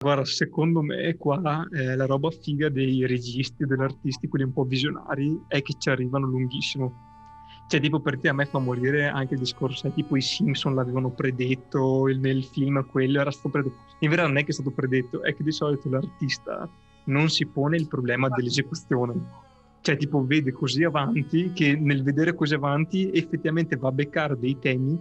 Guarda, secondo me qua la roba figa dei registi, degli artisti, quelli un po' visionari, è che ci arrivano lunghissimo. Cioè, tipo, per te a me fa morire anche il discorso, tipo i Simpson l'avevano predetto, nel film quello era stato predetto. In verità non è che è stato predetto, è che di solito l'artista non si pone il problema dell'esecuzione. Cioè, tipo, vede così avanti che nel vedere così avanti effettivamente va a beccare dei temi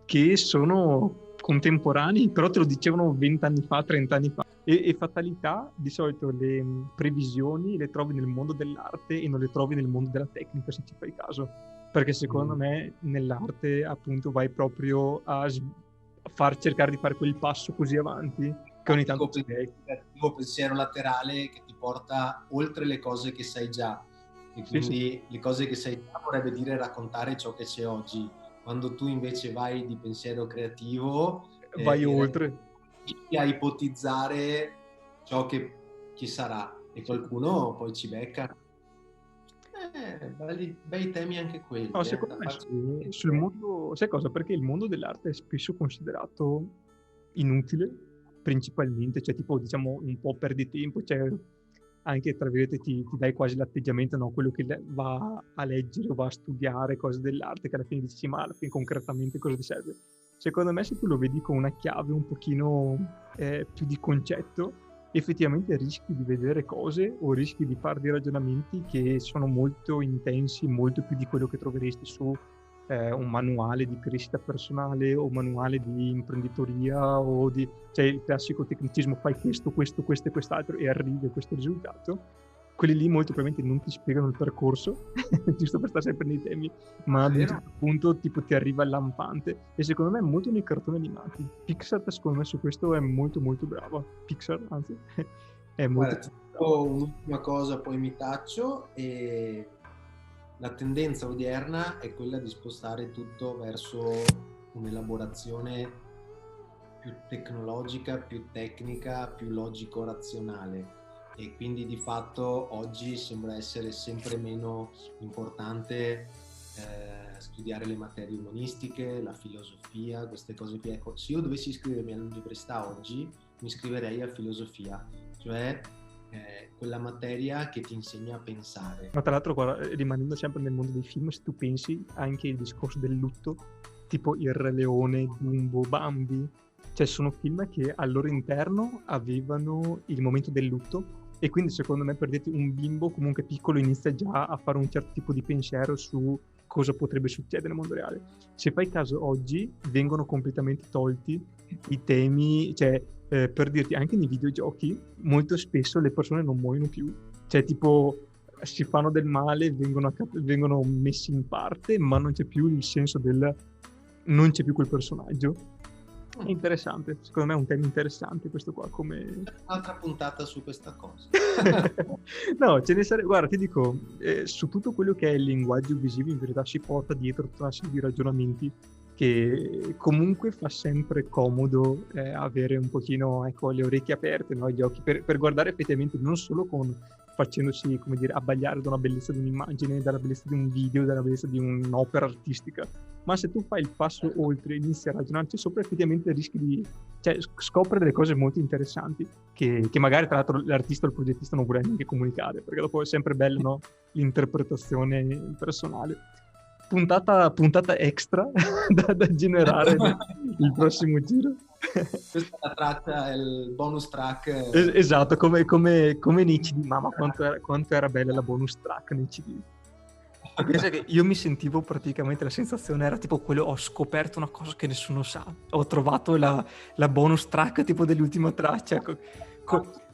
che sono contemporanei, però te lo dicevano 20 anni fa, 30 anni fa. E fatalità, di solito le previsioni le trovi nel mondo dell'arte e non le trovi nel mondo della tecnica, se ci fai caso. Perché secondo me nell'arte appunto vai proprio a far cercare di fare quel passo così avanti che ogni tanto ci vedi. Pensiero laterale che ti porta oltre le cose che sai già, e quindi le cose che sai già vorrebbe dire raccontare ciò che c'è oggi. Quando tu invece vai di pensiero creativo, vai oltre a ipotizzare ciò che sarà, e qualcuno poi ci becca. Bei temi anche quelli. No, secondo me sul mondo, sai cosa? Perché il mondo dell'arte è spesso considerato inutile, principalmente, cioè tipo diciamo un po' perdi tempo, cioè anche tra virgolette ti dai quasi l'atteggiamento, no? Quello che va a leggere o va a studiare cose dell'arte, che alla fine dici, ma alla fine concretamente cosa ti serve? Secondo me se tu lo vedi con una chiave un pochino più di concetto, effettivamente rischi di vedere cose o rischi di fare dei ragionamenti che sono molto intensi, molto più di quello che troveresti su un manuale di crescita personale o manuale di imprenditoria o di, cioè il classico tecnicismo, fai questo, questo, questo e quest'altro e arrivi a questo risultato. Quelli lì molto probabilmente non ti spiegano il percorso, giusto per stare sempre nei temi, ma ad un certo punto tipo ti arriva lampante. E secondo me è molto nei cartoni animati. Pixar secondo me su questo è molto molto brava. Pixar anzi è molto. Guarda, un'ultima cosa poi mi taccio, e la tendenza odierna è quella di spostare tutto verso un'elaborazione più tecnologica, più tecnica, più logico-razionale, e quindi di fatto oggi sembra essere sempre meno importante studiare le materie umanistiche, la filosofia, queste cose qui. Ecco, se io dovessi iscrivermi all'università oggi, mi iscriverei a filosofia, cioè quella materia che ti insegna a pensare. Ma tra l'altro, guarda, rimanendo sempre nel mondo dei film, se tu pensi anche il discorso del lutto, tipo Il Re Leone, Dumbo, Bambi, cioè sono film che al loro interno avevano il momento del lutto, e quindi secondo me per dirti un bimbo comunque piccolo inizia già a fare un certo tipo di pensiero su cosa potrebbe succedere nel mondo reale. Se fai caso oggi vengono completamente tolti i temi, cioè per dirti anche nei videogiochi molto spesso le persone non muoiono più, cioè tipo si fanno del male, vengono messi in parte, ma non c'è più il senso non c'è più quel personaggio. È interessante, secondo me è un tema interessante questo qua, come un'altra puntata su questa cosa. No, ce ne sarebbe, guarda, ti dico, su tutto quello che è il linguaggio visivo in verità si porta dietro tutta una serie di ragionamenti che comunque fa sempre comodo avere un pochino, ecco, le orecchie aperte, no? Gli occhi per guardare effettivamente non solo facendosi, come dire, abbagliare da una bellezza di un'immagine, dalla bellezza di un video, dalla bellezza di un'opera artistica, ma se tu fai il passo oltre, inizi a ragionarci sopra, effettivamente rischi di scoprire delle cose molto interessanti che magari tra l'altro l'artista o il progettista non vuole neanche comunicare, perché dopo è sempre bello, no? L'interpretazione personale. Puntata extra da generare il prossimo giro. Questa è la traccia, è il bonus track. Esatto, come nei CD. Mamma, quanto era bella la bonus track nei CD. Pensa che io mi sentivo praticamente, la sensazione era tipo quello, ho scoperto una cosa che nessuno sa, ho trovato la bonus track tipo dell'ultima traccia.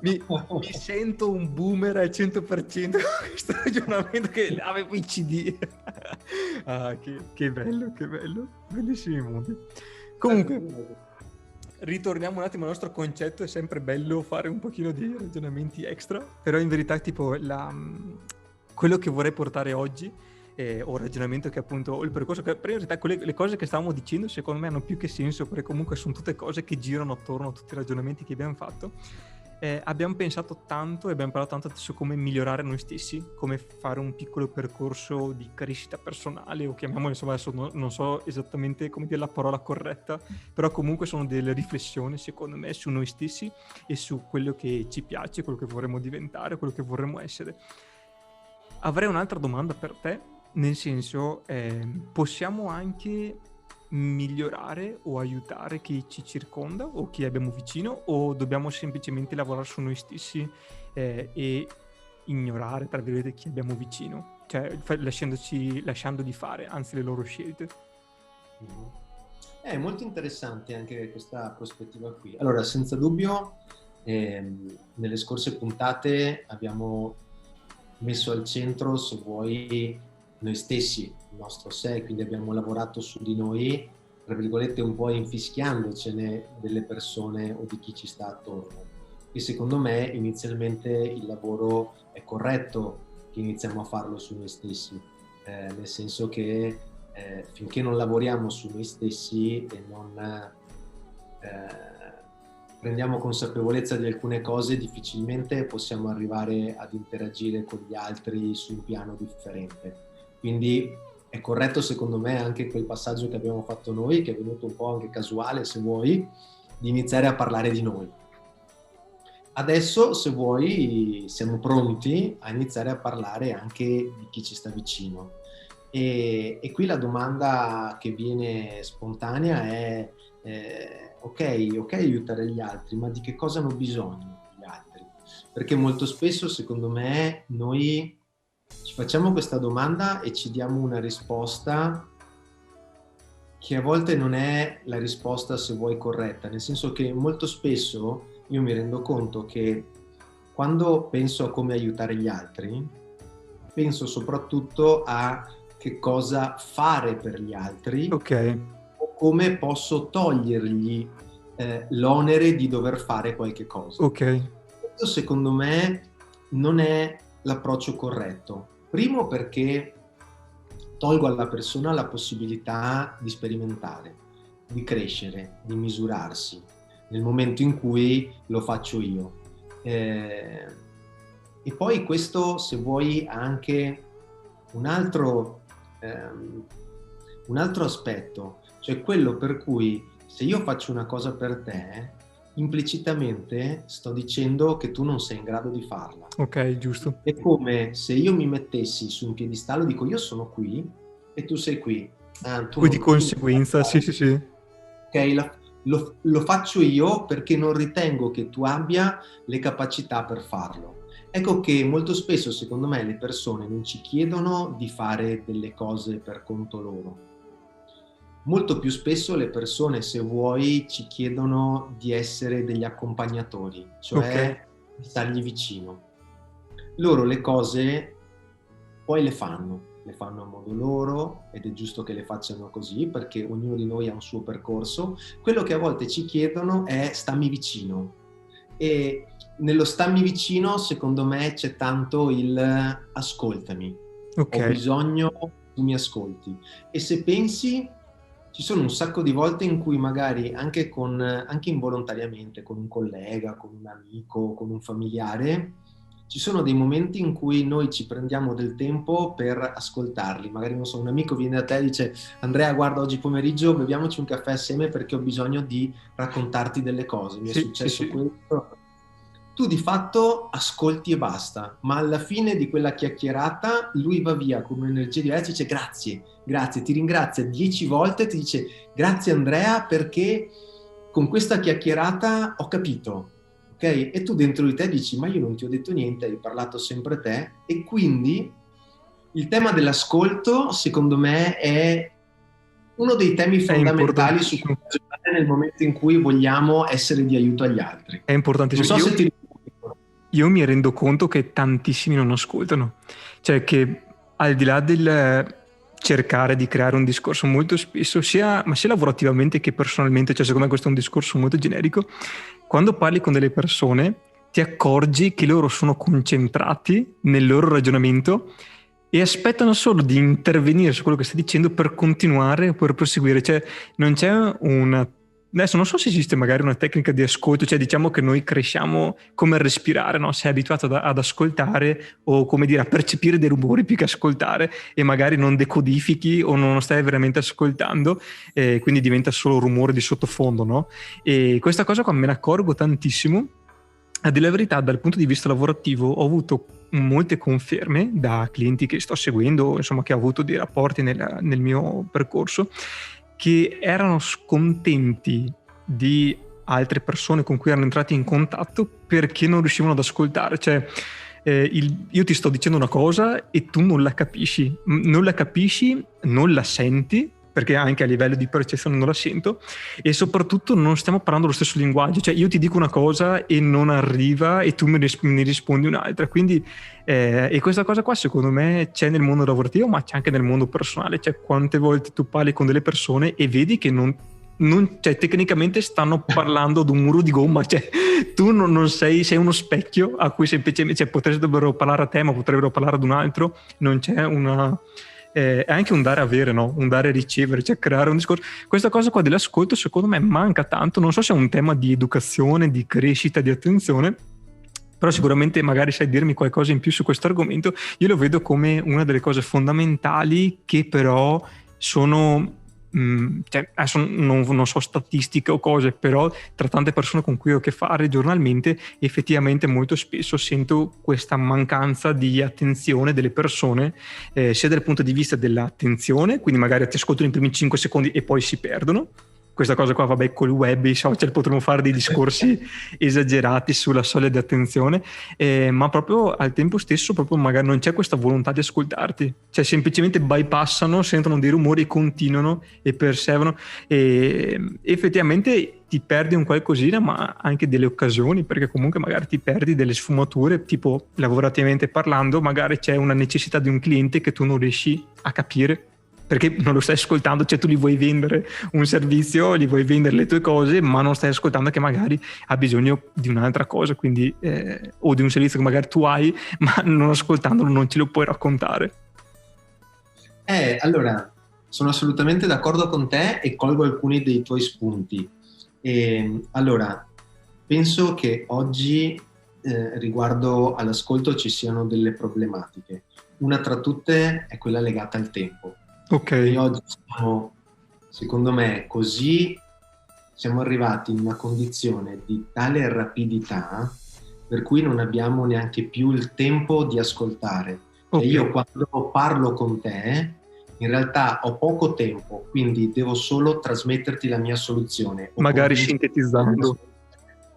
Mi sento un boomer al 100% con questo ragionamento che avevo i CD. Che bello, bellissimi mondi. Comunque, ritorniamo un attimo al nostro concetto. È sempre bello fare un pochino di ragionamenti extra, però in verità tipo quello che vorrei portare oggi o il ragionamento che appunto, o il percorso che in realtà le cose che stavamo dicendo secondo me hanno più che senso, perché comunque sono tutte cose che girano attorno a tutti i ragionamenti che abbiamo fatto. Abbiamo pensato tanto e abbiamo parlato tanto su come migliorare noi stessi, come fare un piccolo percorso di crescita personale, o chiamiamolo, insomma, adesso non so esattamente come dire la parola corretta, però comunque sono delle riflessioni, secondo me, su noi stessi e su quello che ci piace, quello che vorremmo diventare, quello che vorremmo essere. Avrei un'altra domanda per te, nel senso, possiamo anche migliorare o aiutare chi ci circonda o chi abbiamo vicino, o dobbiamo semplicemente lavorare su noi stessi e ignorare, tra virgolette, chi abbiamo vicino, cioè lasciando di fare, anzi, le loro scelte? È molto interessante anche questa prospettiva qui. Allora, senza dubbio, nelle scorse puntate abbiamo messo al centro, se vuoi, noi stessi, il nostro sé, quindi abbiamo lavorato su di noi, tra virgolette, un po' infischiandocene delle persone o di chi ci sta attorno. E secondo me inizialmente il lavoro è corretto che iniziamo a farlo su noi stessi, nel senso che finché non lavoriamo su noi stessi e non prendiamo consapevolezza di alcune cose, difficilmente possiamo arrivare ad interagire con gli altri su un piano differente. Quindi è corretto, secondo me, anche quel passaggio che abbiamo fatto noi, che è venuto un po' anche casuale, se vuoi, di iniziare a parlare di noi. Adesso, se vuoi, siamo pronti a iniziare a parlare anche di chi ci sta vicino. E qui la domanda che viene spontanea è ok aiutare gli altri, ma di che cosa hanno bisogno gli altri? Perché molto spesso, secondo me, noi ci facciamo questa domanda e ci diamo una risposta che a volte non è la risposta, se vuoi, corretta, nel senso che molto spesso io mi rendo conto che quando penso a come aiutare gli altri, penso soprattutto a che cosa fare per gli altri, Ok. o come posso togliergli l'onere di dover fare qualche cosa. Ok. Questo, secondo me, non è l'approccio corretto. Primo, perché tolgo alla persona la possibilità di sperimentare, di crescere, di misurarsi nel momento in cui lo faccio io. E poi questo, se vuoi, ha anche un altro aspetto, cioè quello per cui se io faccio una cosa per te, implicitamente sto dicendo che tu non sei in grado di farla. Ok, giusto. È come se io mi mettessi su un piedistallo e dico io sono qui e tu sei qui. Poi di conseguenza, sì. Ok, lo faccio io perché non ritengo che tu abbia le capacità per farlo. Ecco che molto spesso, secondo me, le persone non ci chiedono di fare delle cose per conto loro. Molto più spesso le persone, se vuoi, ci chiedono di essere degli accompagnatori, cioè di stargli vicino. Loro le cose poi le fanno a modo loro, ed è giusto che le facciano così perché ognuno di noi ha un suo percorso. Quello che a volte ci chiedono è stammi vicino, e nello stammi vicino, secondo me, c'è tanto il ascoltami, ho bisogno che tu mi ascolti. E se pensi, ci sono un sacco di volte in cui magari anche involontariamente, con un collega, con un amico, con un familiare, ci sono dei momenti in cui noi ci prendiamo del tempo per ascoltarli. Magari, non so, un amico viene da te e dice: Andrea, guarda, oggi pomeriggio beviamoci un caffè assieme perché ho bisogno di raccontarti delle cose, mi è successo questo. Tu di fatto ascolti e basta, ma alla fine di quella chiacchierata lui va via con un'energia diversa e dice grazie, ti ringrazia 10 volte, ti dice grazie Andrea perché con questa chiacchierata ho capito. Okay? E tu dentro di te dici: ma io non ti ho detto niente, hai parlato sempre te. E quindi il tema dell'ascolto, secondo me, è uno dei temi fondamentali su cui ragionare nel momento in cui vogliamo essere di aiuto agli altri. È importantissimo. Non so se io mi rendo conto che tantissimi non ascoltano, cioè che al di là del cercare di creare un discorso, molto spesso ma sia lavorativamente che personalmente, cioè secondo me questo è un discorso molto generico, quando parli con delle persone ti accorgi che loro sono concentrati nel loro ragionamento e aspettano solo di intervenire su quello che stai dicendo per continuare o per proseguire, cioè non c'è una Adesso non so se esiste magari una tecnica di ascolto, cioè diciamo che noi cresciamo come a respirare, no? Sei abituato ad ascoltare o come dire a percepire dei rumori più che ascoltare e magari non decodifichi o non stai veramente ascoltando, quindi diventa solo rumore di sottofondo, no? E questa cosa qua me ne accorgo tantissimo. A dire la verità, dal punto di vista lavorativo ho avuto molte conferme da clienti che sto seguendo, insomma che ho avuto dei rapporti nel mio percorso, che erano scontenti di altre persone con cui erano entrati in contatto perché non riuscivano ad ascoltare. Cioè, io ti sto dicendo una cosa e tu non la capisci, non la senti, perché anche a livello di percezione non la sento, e soprattutto non stiamo parlando lo stesso linguaggio. Cioè io ti dico una cosa e non arriva e tu mi rispondi un'altra, quindi e questa cosa qua secondo me c'è nel mondo lavorativo, ma c'è anche nel mondo personale. Cioè quante volte tu parli con delle persone e vedi che non cioè tecnicamente stanno parlando ad un muro di gomma, cioè tu non sei uno specchio a cui semplicemente, cioè potrebbero parlare a te ma potrebbero parlare ad un altro, non c'è una... è anche un dare avere, no? Un dare e ricevere, cioè creare un discorso. Questa cosa qua dell'ascolto secondo me manca tanto, non so se è un tema di educazione, di crescita, di attenzione, però sicuramente magari sai dirmi qualcosa in più su questo argomento. Io lo vedo come una delle cose fondamentali che però sono... cioè, adesso non so statistiche o cose, però tra tante persone con cui ho a che fare giornalmente effettivamente molto spesso sento questa mancanza di attenzione delle persone, sia dal punto di vista dell'attenzione, quindi magari ti ascoltano i primi 5 secondi e poi si perdono. Questa cosa qua, vabbè, col web e i social potremmo fare dei discorsi esagerati sulla soglia di attenzione, ma proprio al tempo stesso proprio magari non c'è questa volontà di ascoltarti, cioè semplicemente bypassano, sentono dei rumori e continuano e perseverano, e effettivamente ti perdi un qualcosina, ma anche delle occasioni, perché comunque magari ti perdi delle sfumature, tipo lavorativamente parlando, magari c'è una necessità di un cliente che tu non riesci a capire, perché non lo stai ascoltando, cioè tu gli vuoi vendere un servizio, gli vuoi vendere le tue cose, ma non stai ascoltando che magari ha bisogno di un'altra cosa, quindi o di un servizio che magari tu hai, ma non ascoltandolo non ce lo puoi raccontare. Allora, sono assolutamente d'accordo con te e colgo alcuni dei tuoi spunti. Allora, penso che oggi riguardo all'ascolto ci siano delle problematiche. Una tra tutte è quella legata al tempo. Ok. E oggi siamo, secondo me, siamo arrivati in una condizione di tale rapidità per cui non abbiamo neanche più il tempo di ascoltare. Okay. E io quando parlo con te, in realtà ho poco tempo, quindi devo solo trasmetterti la mia soluzione. Magari sintetizzando.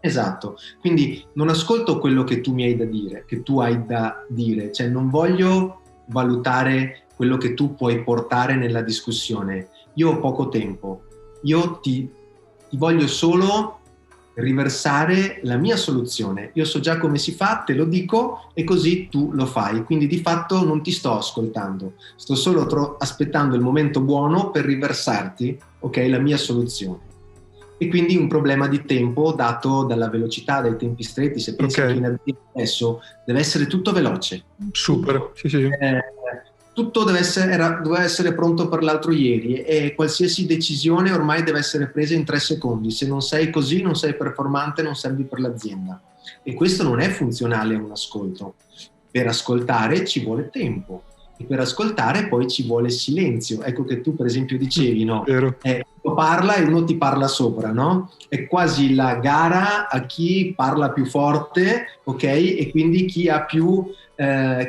Esatto, quindi non ascolto quello che tu mi hai da dire, che tu hai da dire, cioè non voglio valutare quello che tu puoi portare nella discussione. Io ho poco tempo, io ti voglio solo riversare la mia soluzione. Io so già come si fa, te lo dico e così tu lo fai. Quindi di fatto non ti sto ascoltando, sto solo aspettando il momento buono per riversarti, ok, la mia soluzione. E quindi un problema di tempo dato dalla velocità, dai tempi stretti. Se pensi che in azienda adesso deve essere tutto veloce. Super, tutto. Sì. Tutto doveva essere pronto per l'altro ieri e qualsiasi decisione ormai deve essere presa in 3 secondi. Se non sei così, non sei performante, non servi per l'azienda. E questo non è funzionale a un ascolto. Per ascoltare ci vuole tempo e per ascoltare poi ci vuole silenzio. Ecco che tu per esempio dicevi, no? Uno parla e uno ti parla sopra, no? È quasi la gara a chi parla più forte, ok? E quindi chi ha più...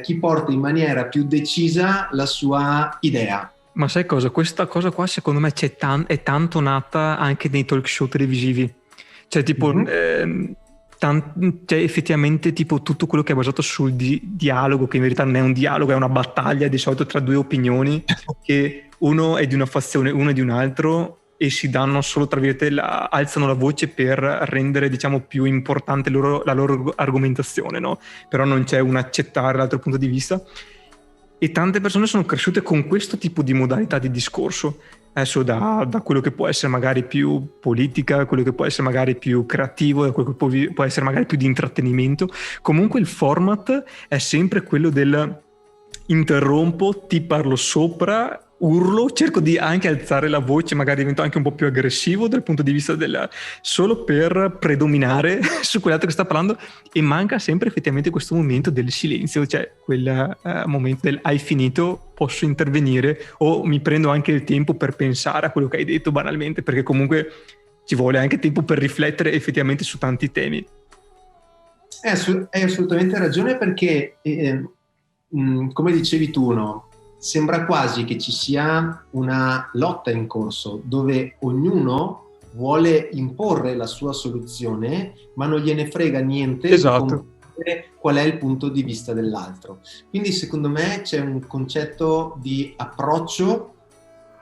chi porta in maniera più decisa la sua idea. Ma sai cosa? Questa cosa qua secondo me è tanto nata anche nei talk show televisivi. Cioè tipo, cioè, effettivamente tipo tutto quello che è basato sul dialogo, che in verità non è un dialogo, è una battaglia di solito tra 2 opinioni, che uno è di una fazione, uno è di un altro, e si danno solo, tra virgolette, alzano la voce per rendere, diciamo, più importante la loro argomentazione, no? Però non c'è un accettare l'altro punto di vista. E tante persone sono cresciute con questo tipo di modalità di discorso. Adesso da quello che può essere magari più politica, quello che può essere magari più creativo, da quello che può essere magari più di intrattenimento. Comunque il format è sempre quello del interrompo, ti parlo sopra, urlo, cerco di anche alzare la voce, magari divento anche un po' più aggressivo dal punto di vista solo per predominare su quell'altro che sta parlando, e manca sempre effettivamente questo momento del silenzio, cioè quel momento del hai finito, posso intervenire, o mi prendo anche il tempo per pensare a quello che hai detto banalmente, perché comunque ci vuole anche tempo per riflettere effettivamente su tanti temi. Hai assolutamente ragione, perché come dicevi tu, no? Sembra quasi che ci sia una lotta in corso dove ognuno vuole imporre la sua soluzione, ma non gliene frega niente di comprendere qual è il punto di vista dell'altro. Quindi secondo me c'è un concetto di approccio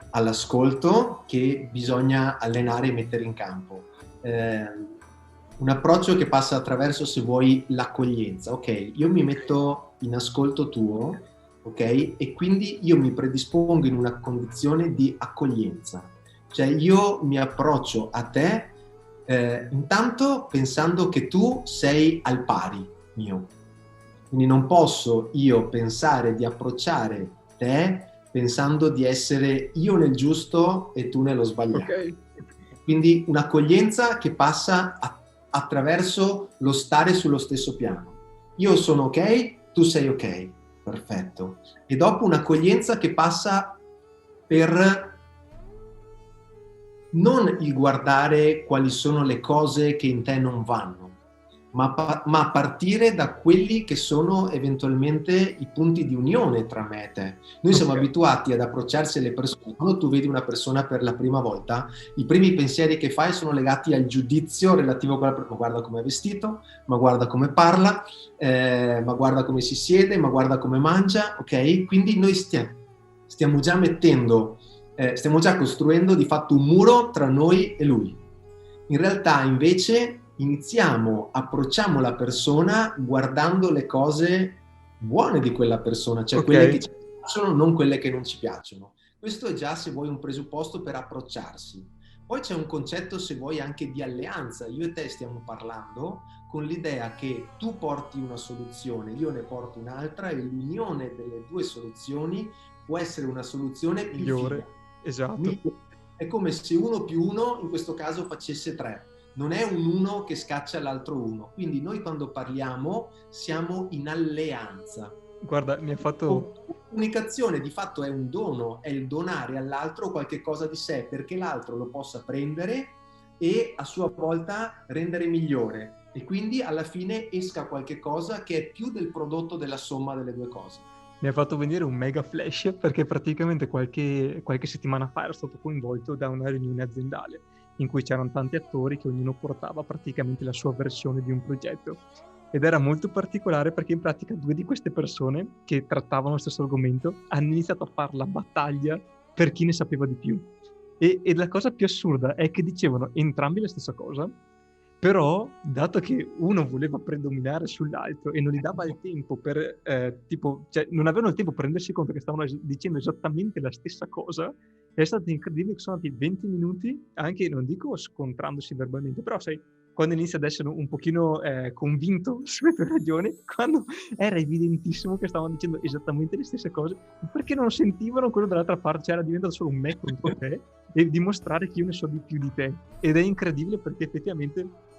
all'ascolto che bisogna allenare e mettere in campo. Un approccio che passa attraverso, se vuoi, l'accoglienza. Ok, io mi metto in ascolto tuo, ok? E quindi io mi predispongo in una condizione di accoglienza. Cioè io mi approccio a te intanto pensando che tu sei al pari mio. Quindi non posso io pensare di approcciare te pensando di essere io nel giusto e tu nello sbagliato. Okay. Quindi un'accoglienza che passa attraverso lo stare sullo stesso piano. Io sono ok, tu sei ok, perfetto. E dopo un'accoglienza che passa per non il guardare quali sono le cose che in te non vanno, ma partire da quelli che sono eventualmente i punti di unione tra me e te. Noi siamo abituati ad approcciarsi alle persone. Quando tu vedi una persona per la prima volta, i primi pensieri che fai sono legati al giudizio relativo a quella persona. Ma guarda come è vestito, ma guarda come parla, ma guarda come si siede, ma guarda come mangia, ok? Quindi noi stiamo già mettendo, stiamo già costruendo di fatto un muro tra noi e lui. In realtà invece approcciamo la persona guardando le cose buone di quella persona, cioè quelle che ci piacciono, non quelle che non ci piacciono. Questo è già, se vuoi, un presupposto per approcciarsi. Poi c'è un concetto, se vuoi, anche di alleanza. Io e te stiamo parlando con l'idea che tu porti una soluzione, io ne porto un'altra, e l'unione delle due soluzioni può essere una soluzione migliore. Esatto. È come se 1 più 1 in questo caso facesse 3. Non è un 1 che scaccia l'altro 1. Quindi noi quando parliamo siamo in alleanza. Guarda, mi ha fatto... La comunicazione di fatto è un dono, è il donare all'altro qualche cosa di sé perché l'altro lo possa prendere e a sua volta rendere migliore. E quindi alla fine esca qualche cosa che è più del prodotto della somma delle due cose. Mi ha fatto venire un mega flash, perché praticamente qualche settimana fa ero stato coinvolto da una riunione aziendale in cui c'erano tanti attori che ognuno portava praticamente la sua versione di un progetto, ed era molto particolare perché in pratica 2 di queste persone che trattavano lo stesso argomento hanno iniziato a fare la battaglia per chi ne sapeva di più, e la cosa più assurda è che dicevano entrambi la stessa cosa, però dato che uno voleva predominare sull'altro e non gli dava il tempo per cioè non avevano il tempo per rendersi conto che stavano dicendo esattamente la stessa cosa, è stato incredibile che sono andati 20 minuti, anche non dico scontrandosi verbalmente, però sai, quando inizia ad essere un pochino convinto sulle tue ragioni, quando era evidentissimo che stavano dicendo esattamente le stesse cose, perché non sentivano quello dall'altra parte, cioè era diventato solo un me contro te, e dimostrare che io ne so di più di te. Ed è incredibile perché effettivamente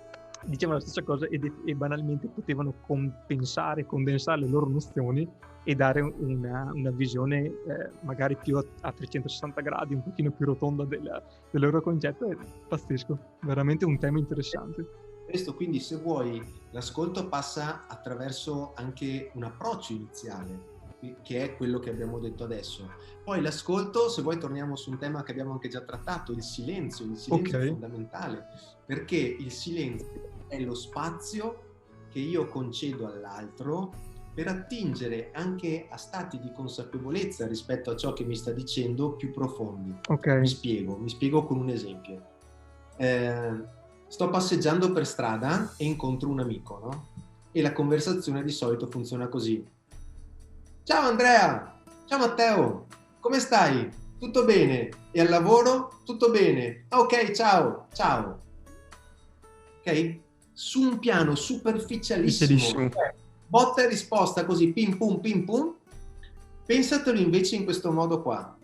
dicevano la stessa cosa e banalmente potevano compensare, condensare le loro nozioni e dare una visione magari più a 360 gradi, un pochino più rotonda del loro concetto. È pazzesco, veramente un tema interessante. Questo, quindi, se vuoi, l'ascolto passa attraverso anche un approccio iniziale, che è quello che abbiamo detto adesso. Poi l'ascolto, se vuoi, torniamo su un tema che abbiamo anche già trattato, il silenzio. Il silenzio è fondamentale, perché il silenzio è lo spazio che io concedo all'altro per attingere anche a stati di consapevolezza rispetto a ciò che mi sta dicendo più profondi. Mi spiego con un esempio. Sto passeggiando per strada e incontro un amico, no? E la conversazione di solito funziona così. Ciao Andrea, ciao Matteo, come stai? Tutto bene? E al lavoro? Tutto bene? Ok, ciao, ciao. Ok? Su un piano superficialissimo, botta e risposta così, pim pum, pensatelo invece in questo modo qua.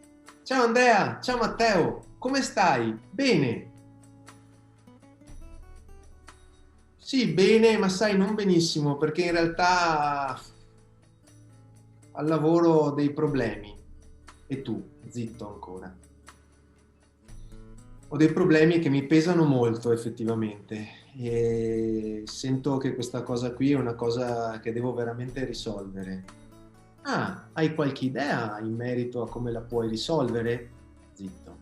Ciao Andrea, ciao Matteo, come stai? Bene. Sì, bene, ma sai, non benissimo, perché in realtà al lavoro ho dei problemi. E tu, zitto ancora. Ho dei problemi che mi pesano molto effettivamente e sento che questa cosa qui è una cosa che devo veramente risolvere. Ah, hai qualche idea in merito a come la puoi risolvere? Zitto.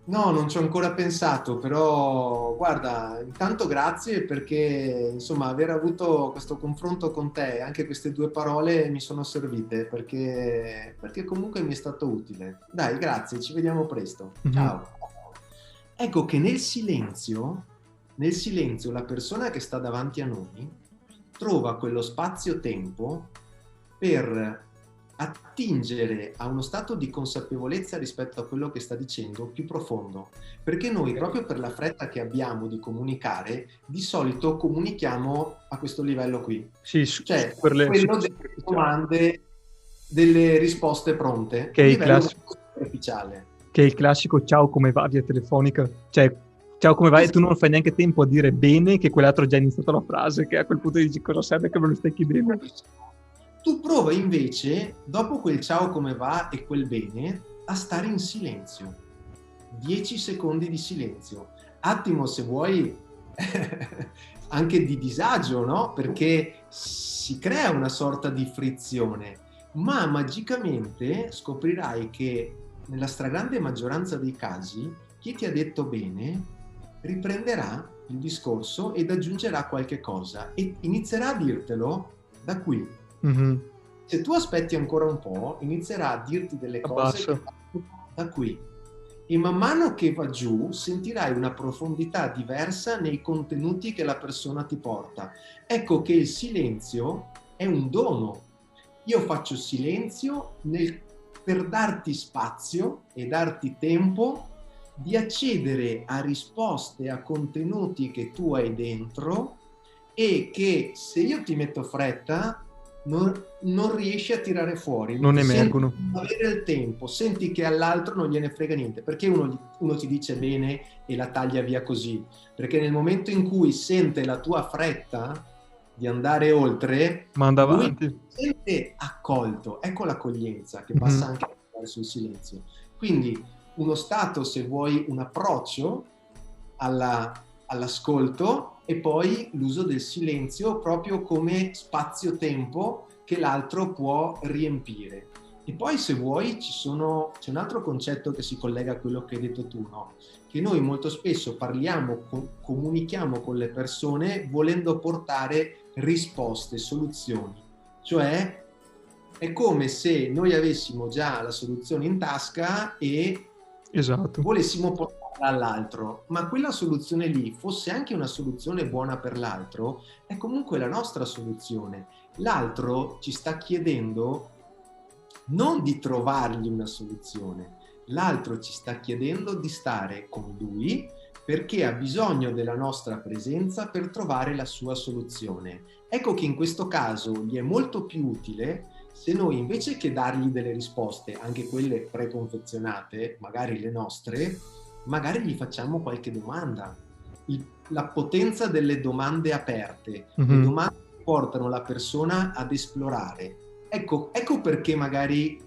No, non ci ho ancora pensato, però guarda, intanto grazie perché insomma aver avuto questo confronto con te, anche queste due parole mi sono servite perché comunque mi è stato utile. Dai, grazie, ci vediamo presto. Mhm. Ciao. Ecco che nel silenzio la persona che sta davanti a noi trova quello spazio-tempo per attingere a uno stato di consapevolezza rispetto a quello che sta dicendo più profondo, perché noi proprio per la fretta che abbiamo di comunicare, di solito comunichiamo a questo livello qui, Sì, cioè quello super delle superficiale. domande, delle risposte pronte, Che è un il livello classico. molto superficiale. Che è il classico ciao come va via telefonica, cioè ciao come va e tu non fai neanche tempo a dire bene che quell'altro ha già iniziato la frase, che a quel punto dici cosa serve che me lo stai chiedendo. Tu prova invece, dopo quel ciao come va e quel bene, a stare in silenzio. 10 secondi di silenzio. Attimo, se vuoi, anche di disagio, no? Perché si crea una sorta di frizione, ma magicamente scoprirai che nella stragrande maggioranza dei casi chi ti ha detto bene riprenderà il discorso ed aggiungerà qualche cosa e inizierà a dirtelo da qui. Mhm. Se tu aspetti ancora un po', inizierà a dirti delle cose che Abbasso. vanno da qui. E man mano che va giù, sentirai una profondità diversa nei contenuti che la persona ti porta. Ecco che il silenzio è un dono. Io faccio silenzio per darti spazio e darti tempo di accedere a risposte, a contenuti che tu hai dentro e che se io ti metto fretta non riesci a tirare fuori. Non Senti emergono. di non avere il tempo, senti che all'altro non gliene frega niente, perché uno ti dice bene e la taglia via così, perché nel momento in cui sente la tua fretta di andare oltre, Manda lui avanti. si sente accolto. Ecco l'accoglienza che passa Mhm. anche sul silenzio. Quindi uno stato, se vuoi, un approccio all'ascolto e poi l'uso del silenzio proprio come spazio-tempo che l'altro può riempire. E poi se vuoi c'è un altro concetto che si collega a quello che hai detto tu, no? Che noi molto spesso parliamo, comunichiamo con le persone volendo portare risposte, soluzioni. Cioè è come se noi avessimo già la soluzione in tasca e Esatto. volessimo portarla all'altro, ma quella soluzione lì fosse anche una soluzione buona per l'altro, è comunque la nostra soluzione. L'altro ci sta chiedendo non di trovargli una soluzione, l'altro ci sta chiedendo di stare con lui perché ha bisogno della nostra presenza per trovare la sua soluzione. Ecco che in questo caso gli è molto più utile se noi invece che dargli delle risposte, anche quelle preconfezionate, magari le nostre, magari gli facciamo qualche domanda. La potenza delle domande aperte, le Mhm. domande che portano la persona ad esplorare. Ecco perché magari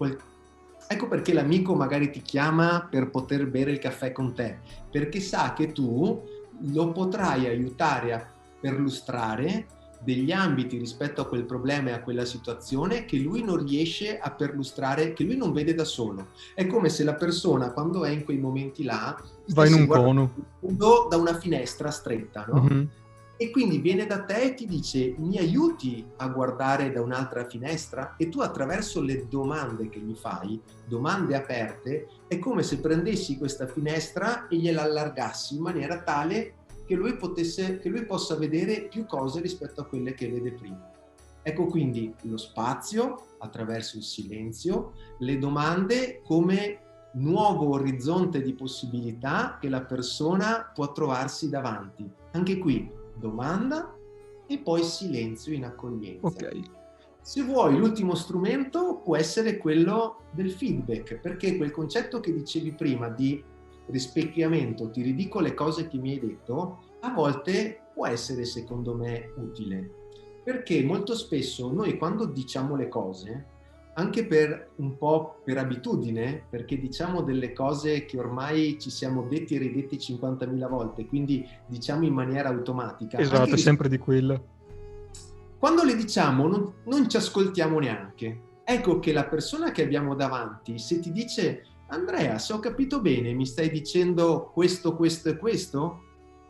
ecco perché l'amico magari ti chiama per poter bere il caffè con te, perché sa che tu lo potrai aiutare a perlustrare degli ambiti rispetto a quel problema e a quella situazione che lui non riesce a perlustrare, che lui non vede da solo. È come se la persona, quando è in quei momenti là, Va in stesse un guardando cono. il mondo da una finestra stretta, no? Mhm. E quindi viene da te e ti dice: mi aiuti a guardare da un'altra finestra? E tu attraverso le domande che gli fai, domande aperte, è come se prendessi questa finestra e gliela allargassi in maniera tale che lui possa vedere più cose rispetto a quelle che vede prima. Ecco quindi lo spazio attraverso il silenzio, le domande come nuovo orizzonte di possibilità che la persona può trovarsi davanti. Anche qui domanda e poi silenzio in accoglienza. Ok. Se vuoi, l'ultimo strumento può essere quello del feedback, perché quel concetto che dicevi prima di rispecchiamento, ti ridico le cose che mi hai detto, a volte può essere, secondo me, utile. Perché molto spesso noi quando diciamo le cose, anche per un po' per abitudine, perché diciamo delle cose che ormai ci siamo detti e ridetti 50.000 volte, quindi diciamo in maniera automatica. Esatto, è sempre di quella. Quando le diciamo non ci ascoltiamo neanche. Ecco che la persona che abbiamo davanti, se ti dice Andrea, se ho capito bene, mi stai dicendo questo, questo e questo,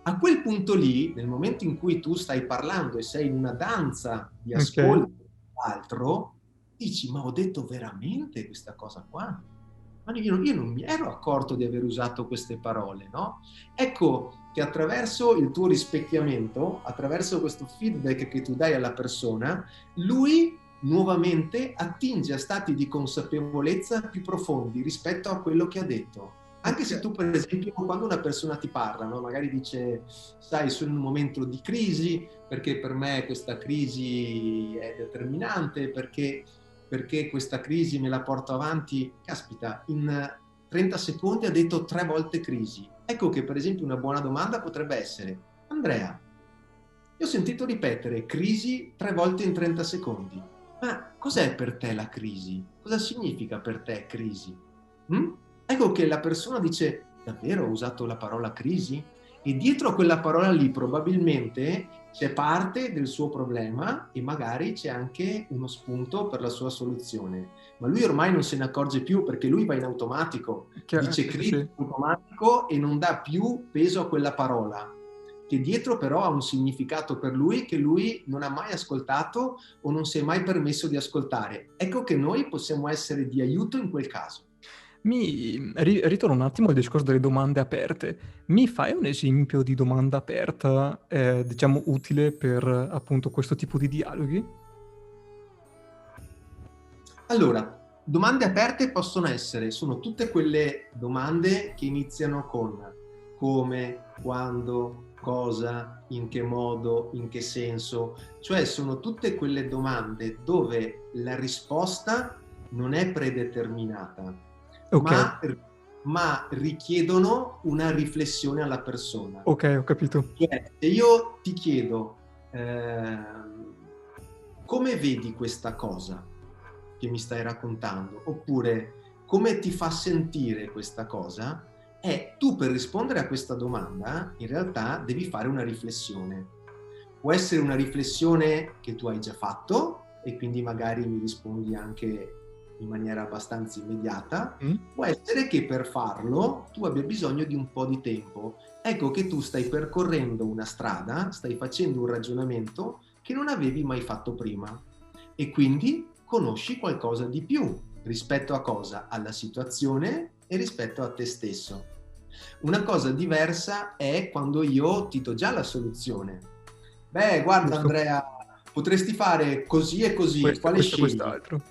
a quel punto lì, nel momento in cui tu stai parlando e sei in una danza di ascolto dell'altro, dici ma ho detto veramente questa cosa qua? Ma io non mi ero accorto di aver usato queste parole, no? Ecco che attraverso il tuo rispecchiamento, attraverso questo feedback che tu dai alla persona, lui nuovamente attinge a stati di consapevolezza più profondi rispetto a quello che ha detto. Anche se tu, per esempio, quando una persona ti parla, no? Magari dice, sai, sono in un momento di crisi, perché per me questa crisi è determinante, perché questa crisi me la porto avanti. Caspita, in 30 secondi ha detto 3 volte crisi. Ecco che per esempio una buona domanda potrebbe essere: Andrea, io ho sentito ripetere crisi 3 volte in 30 secondi, ma cos'è per te la crisi? Cosa significa per te crisi? Ecco che la persona dice: davvero ho usato la parola crisi? E dietro a quella parola lì probabilmente c'è parte del suo problema e magari c'è anche uno spunto per la sua soluzione. Ma lui ormai non se ne accorge più perché lui va in automatico, dice crisi in automatico e non dà più peso a quella parola, che dietro però ha un significato per lui che lui non ha mai ascoltato o non si è mai permesso di ascoltare. Ecco che noi possiamo essere di aiuto in quel caso. Ritorno un attimo al discorso delle domande aperte. Mi fai un esempio di domanda aperta, diciamo, utile per appunto questo tipo di dialoghi? Allora, domande aperte sono tutte quelle domande che iniziano con come, quando, cosa, in che modo, in che senso, cioè sono tutte quelle domande dove la risposta non è predeterminata. Okay. Ma richiedono una riflessione alla persona. Ok, ho capito. Cioè, se io ti chiedo come vedi questa cosa che mi stai raccontando, oppure come ti fa sentire questa cosa, tu per rispondere a questa domanda in realtà devi fare una riflessione. Può essere una riflessione che tu hai già fatto e quindi magari mi rispondi anche in maniera abbastanza immediata, può essere che per farlo tu abbia bisogno di un po' di tempo. Ecco che tu stai percorrendo una strada, stai facendo un ragionamento che non avevi mai fatto prima e quindi conosci qualcosa di più rispetto a cosa? Alla situazione e rispetto a te stesso. Una cosa diversa è quando io ti do già la soluzione. Beh, guarda Andrea, potresti fare così e così, quale scegli? Quest'altro.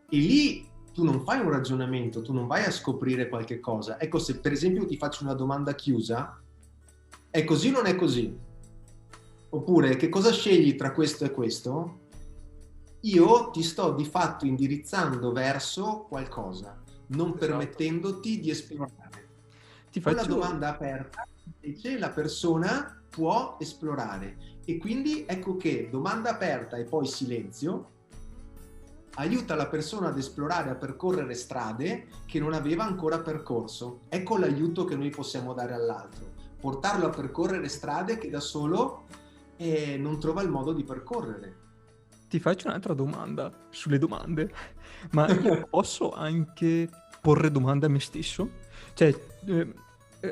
E lì tu non fai un ragionamento, tu non vai a scoprire qualche cosa. Ecco, se per esempio ti faccio una domanda chiusa, è così o non è così? Oppure, che cosa scegli tra questo e questo? Io ti sto di fatto indirizzando verso qualcosa, non permettendoti di esplorare. Con la domanda aperta, invece, la persona può esplorare. E quindi ecco che domanda aperta e poi silenzio aiuta la persona ad esplorare, a percorrere strade che non aveva ancora percorso. Ecco l'aiuto che noi possiamo dare all'altro, portarlo a percorrere strade che da solo non trova il modo di percorrere. Ti faccio un'altra domanda sulle domande, ma io posso anche porre domande a me stesso? Cioè,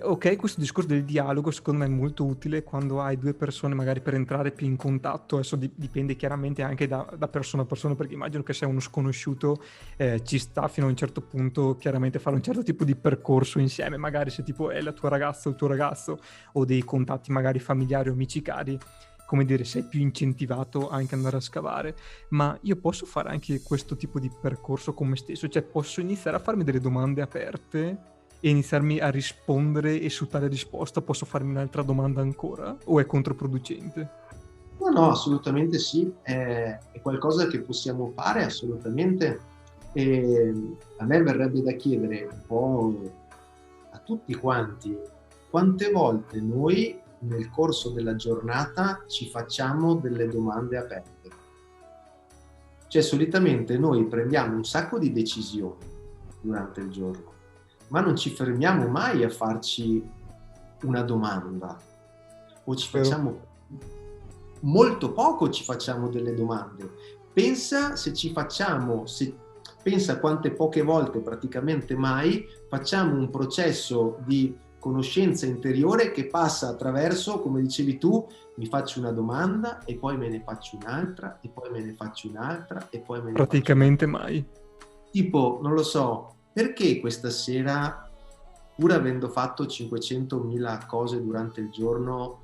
ok, questo discorso del dialogo secondo me è molto utile quando hai due persone magari per entrare più in contatto. Adesso dipende chiaramente anche da persona a persona, perché immagino che se è uno sconosciuto ci sta fino a un certo punto chiaramente fare un certo tipo di percorso insieme, magari se tipo è la tua ragazza o il tuo ragazzo o dei contatti magari familiari o amici cari, come dire, sei più incentivato anche ad andare a scavare. Ma io posso fare anche questo tipo di percorso con me stesso, cioè posso iniziare a farmi delle domande aperte e iniziarmi a rispondere, e su tale risposta posso farmi un'altra domanda ancora, o è controproducente? No, no, assolutamente sì, è qualcosa che possiamo fare assolutamente. E a me verrebbe da chiedere un po' a tutti quanti, quante volte noi nel corso della giornata ci facciamo delle domande aperte? Cioè, solitamente noi prendiamo un sacco di decisioni durante il giorno, ma non ci fermiamo mai a farci una domanda o ci Vero? facciamo molto poco ci facciamo delle domande. Pensa se ci facciamo, pensa quante poche volte, praticamente mai, facciamo un processo di conoscenza interiore che passa attraverso, come dicevi tu, mi faccio una domanda e poi me ne faccio un'altra e poi me ne faccio un'altra e poi me ne faccio un'altra. Praticamente mai. Tipo, non lo so, perché questa sera, pur avendo fatto 500.000 cose durante il giorno,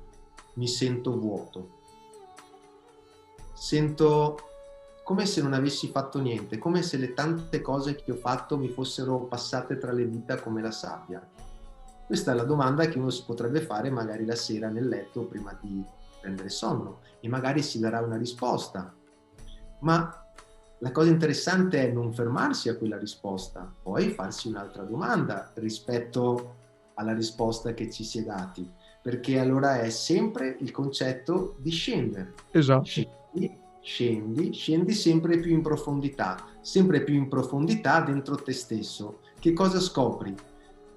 mi sento vuoto? Sento come se non avessi fatto niente, come se le tante cose che ho fatto mi fossero passate tra le dita come la sabbia. Questa è la domanda che uno si potrebbe fare magari la sera nel letto prima di prendere sonno e magari si darà una risposta. Ma la cosa interessante è non fermarsi a quella risposta, poi farsi un'altra domanda rispetto alla risposta che ci si è dati, perché allora è sempre il concetto di scendere. Esatto. Scendi sempre più in profondità dentro te stesso. Che cosa scopri?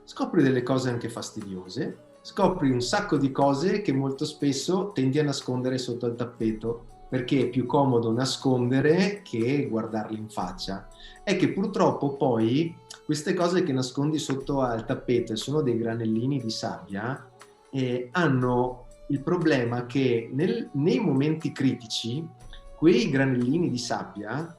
Scopri delle cose anche fastidiose, scopri un sacco di cose che molto spesso tendi a nascondere sotto il tappeto, perché è più comodo nascondere che guardarli in faccia. È che purtroppo poi queste cose che nascondi sotto al tappeto e sono dei granellini di sabbia, hanno il problema che nei momenti critici quei granellini di sabbia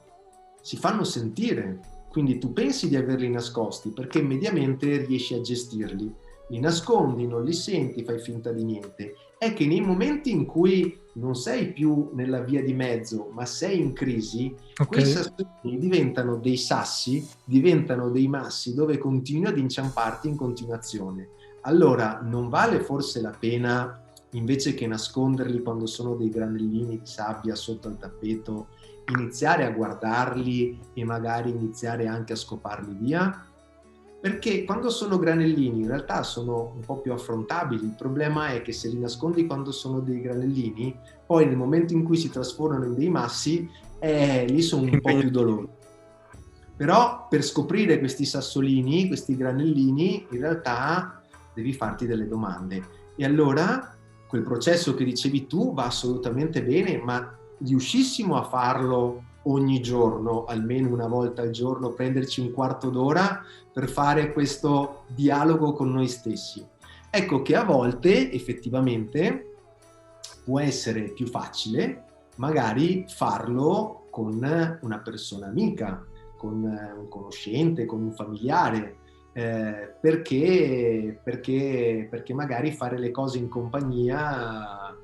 si fanno sentire. Quindi tu pensi di averli nascosti perché mediamente riesci a gestirli. Li nascondi, non li senti, fai finta di niente. È che nei momenti in cui non sei più nella via di mezzo, ma sei in crisi, quei sassolini diventano dei sassi, diventano dei massi dove continui ad inciamparti in continuazione. Allora, non vale forse la pena, invece che nasconderli quando sono dei granellini di sabbia sotto il tappeto, iniziare a guardarli e magari iniziare anche a scoparli via? Perché quando sono granellini in realtà sono un po' più affrontabili. Il problema è che se li nascondi quando sono dei granellini, poi nel momento in cui si trasformano in dei massi, lì sono un po' più dolorosi. Però per scoprire questi sassolini, questi granellini, in realtà devi farti delle domande. E allora quel processo che dicevi tu va assolutamente bene, ma riuscissimo a farlo ogni giorno, almeno una volta al giorno, prenderci un quarto d'ora per fare questo dialogo con noi stessi. Ecco che a volte effettivamente può essere più facile magari farlo con una persona amica, con un conoscente, con un familiare, perché magari fare le cose in compagnia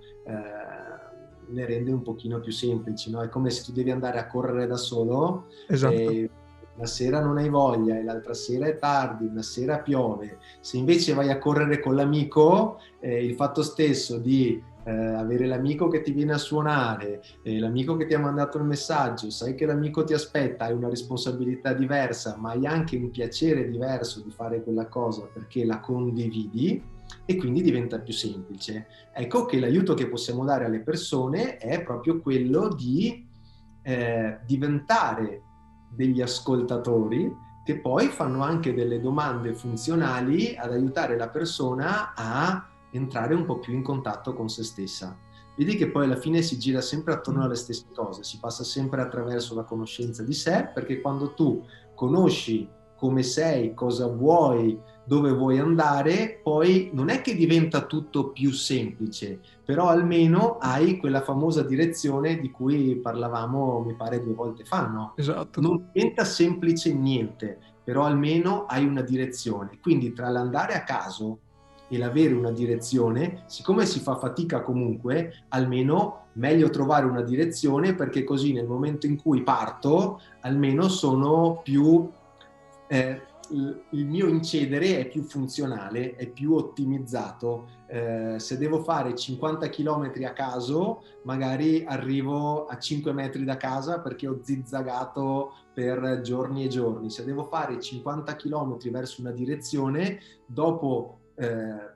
le rende un pochino più semplici, no? È come se tu devi andare a correre da solo, esatto. una sera non hai voglia e l'altra sera è tardi, una sera piove. Se invece vai a correre con l'amico, il fatto stesso di avere l'amico che ti viene a suonare, l'amico che ti ha mandato il messaggio, sai che l'amico ti aspetta, hai una responsabilità diversa, ma hai anche un piacere diverso di fare quella cosa perché la condividi e quindi diventa più semplice. Ecco che l'aiuto che possiamo dare alle persone è proprio quello di diventare degli ascoltatori che poi fanno anche delle domande funzionali ad aiutare la persona a entrare un po' più in contatto con se stessa. Vedi che poi alla fine si gira sempre attorno alle stesse cose, si passa sempre attraverso la conoscenza di sé, perché quando tu conosci come sei, cosa vuoi, dove vuoi andare, poi non è che diventa tutto più semplice, però almeno hai quella famosa direzione di cui parlavamo, mi pare 2 volte fa, no? Esatto. Non diventa semplice niente, però almeno hai una direzione. Quindi tra l'andare a caso e l'avere una direzione, siccome si fa fatica comunque, almeno meglio trovare una direzione, perché così nel momento in cui parto, almeno sono più il mio incedere è più funzionale, è più ottimizzato. Se devo fare 50 km a caso, magari arrivo a 5 metri da casa perché ho zizzagato per giorni e giorni. Se devo fare 50 km verso una direzione, dopo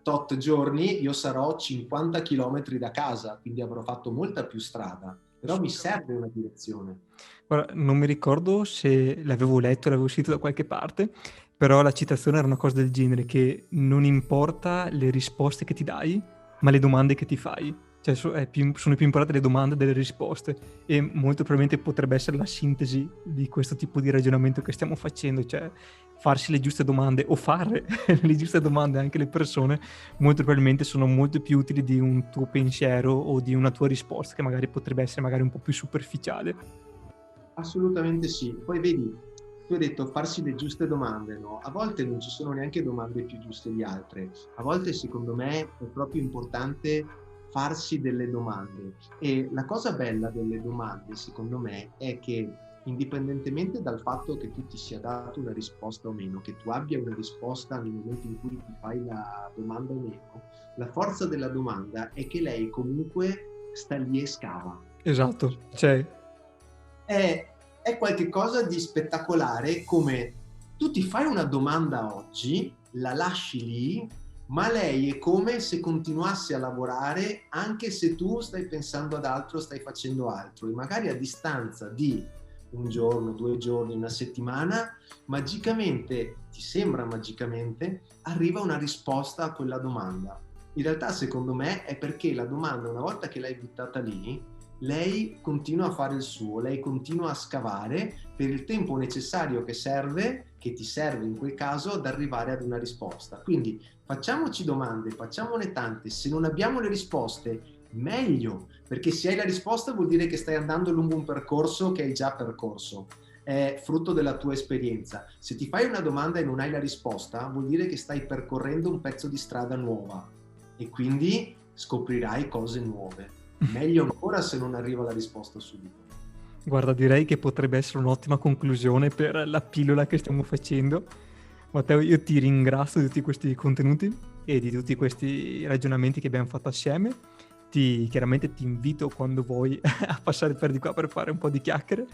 tot giorni io sarò 50 km da casa, quindi avrò fatto molta più strada, però mi serve una direzione. Guarda, non mi ricordo se l'avevo letto, l'avevo sentito da qualche parte, però la citazione era una cosa del genere, che non importa le risposte che ti dai, ma le domande che ti fai. Cioè sono più importanti le domande delle risposte, e molto probabilmente potrebbe essere la sintesi di questo tipo di ragionamento che stiamo facendo, cioè farsi le giuste domande o fare le giuste domande anche le persone molto probabilmente sono molto più utili di un tuo pensiero o di una tua risposta che magari potrebbe essere magari un po' più superficiale. Assolutamente sì. Poi vedi, tu hai detto farsi le giuste domande, no? A volte non ci sono neanche domande più giuste di altre. A volte, secondo me, è proprio importante farsi delle domande. E la cosa bella delle domande, secondo me, è che indipendentemente dal fatto che tu ti sia dato una risposta o meno, che tu abbia una risposta nel momento in cui ti fai la domanda o meno, la forza della domanda è che lei comunque sta lì e scava. Esatto, cioè È qualcosa di spettacolare, come tu ti fai una domanda oggi, la lasci lì, ma lei è come se continuasse a lavorare anche se tu stai pensando ad altro, stai facendo altro, e magari a distanza di un giorno, 2 giorni, una settimana, magicamente, ti sembra magicamente, arriva una risposta a quella domanda. In realtà, secondo me, è perché la domanda, una volta che l'hai buttata lì, lei continua a fare il suo, lei continua a scavare per il tempo necessario che serve, che ti serve in quel caso, ad arrivare ad una risposta. Quindi facciamoci domande, facciamone tante. Se non abbiamo le risposte, meglio, perché se hai la risposta vuol dire che stai andando lungo un percorso che hai già percorso, è frutto della tua esperienza. Se ti fai una domanda e non hai la risposta, vuol dire che stai percorrendo un pezzo di strada nuova e quindi scoprirai cose nuove. Meglio ancora se non arriva la risposta subito. guarda, direi che potrebbe essere un'ottima conclusione per la pillola che stiamo facendo. Matteo, io ti ringrazio di tutti questi contenuti e di tutti questi ragionamenti che abbiamo fatto assieme. Chiaramente ti invito quando vuoi a passare per di qua per fare un po' di chiacchiere,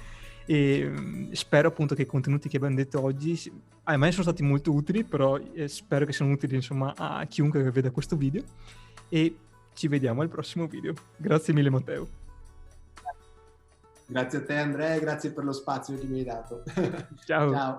e spero appunto che i contenuti che abbiamo detto oggi a me sono stati molto utili, però spero che siano utili insomma a chiunque veda questo video, e ci vediamo al prossimo video. Grazie mille Matteo. Grazie a te Andrea, grazie per lo spazio che mi hai dato. Ciao. Ciao.